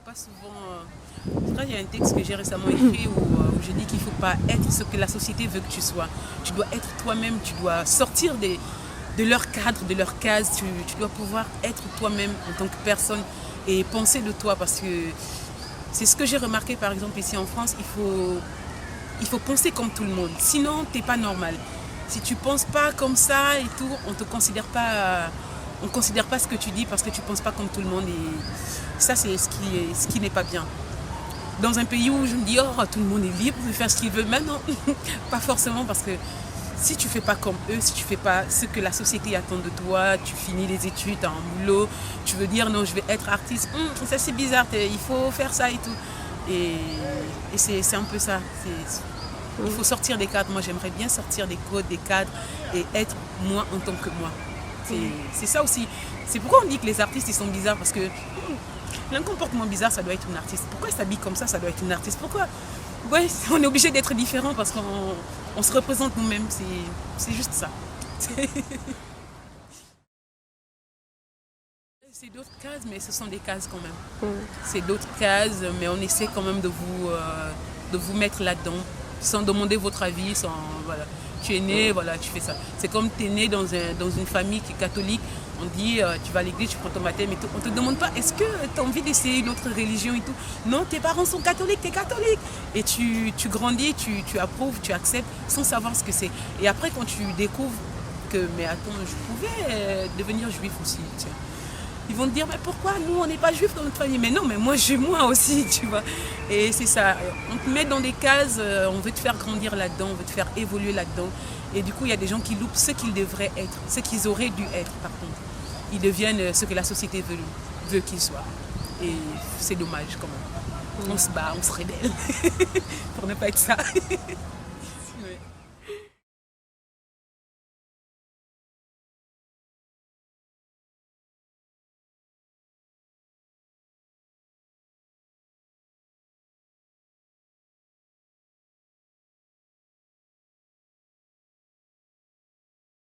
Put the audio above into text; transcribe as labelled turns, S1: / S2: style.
S1: pas souvent. Je crois qu'il y a un texte que j'ai récemment écrit où je dis qu'il ne faut pas être ce que la société veut que tu sois. Tu dois être toi-même, tu dois sortir de leur cadre, de leur case. Tu dois pouvoir être toi-même en tant que personne et penser de toi parce que c'est ce que j'ai remarqué par exemple ici en France. Il faut penser comme tout le monde. Sinon, tu n'es pas normal. Si tu ne penses pas comme ça et tout, on ne considère pas ce que tu dis parce que tu ne penses pas comme tout le monde. Et ça, c'est ce qui n'est pas bien. Dans un pays où je me dis, oh, tout le monde est libre de faire ce qu'il veut, maintenant, pas forcément parce que si tu ne fais pas comme eux, si tu ne fais pas ce que la société attend de toi, tu finis les études, tu as un boulot, tu veux dire non, je vais être artiste, ça c'est bizarre, il faut faire ça et tout. Et c'est un peu ça. Il faut sortir des cadres. Moi, j'aimerais bien sortir des codes, des cadres et être moi en tant que moi. C'est ça aussi. C'est pourquoi on dit que les artistes, ils sont bizarres parce que un comportement bizarre, ça doit être une artiste. Pourquoi elle s'habille comme ça doit être une artiste. Pourquoi on est obligé d'être différent parce qu'on se représente nous-mêmes. C'est juste ça. C'est d'autres cases, mais ce sont des cases quand même. C'est d'autres cases, mais on essaie quand même de vous mettre là-dedans, sans demander votre avis, sans voilà. Tu es né, voilà, tu fais ça. C'est comme tu es né dans une famille qui est catholique, on dit tu vas à l'église, tu prends ton baptême et tout. On ne te demande pas est-ce que tu as envie d'essayer une autre religion et tout. Non, tes parents sont catholiques, tu es catholique. Et tu grandis, tu approuves, tu acceptes sans savoir ce que c'est. Et après quand tu découvres que mais attends, je pouvais devenir juif aussi, tiens. Ils vont te dire, mais pourquoi nous, on n'est pas juifs dans notre famille? Mais non, mais moi aussi, tu vois. Et c'est ça, on te met dans des cases, on veut te faire grandir là-dedans, on veut te faire évoluer là-dedans. Et du coup, il y a des gens qui loupent ce qu'ils devraient être, ce qu'ils auraient dû être, par contre. Ils deviennent ce que la société veut qu'ils soient. Et c'est dommage, quand même. On se bat, on se rébelle pour ne pas être ça.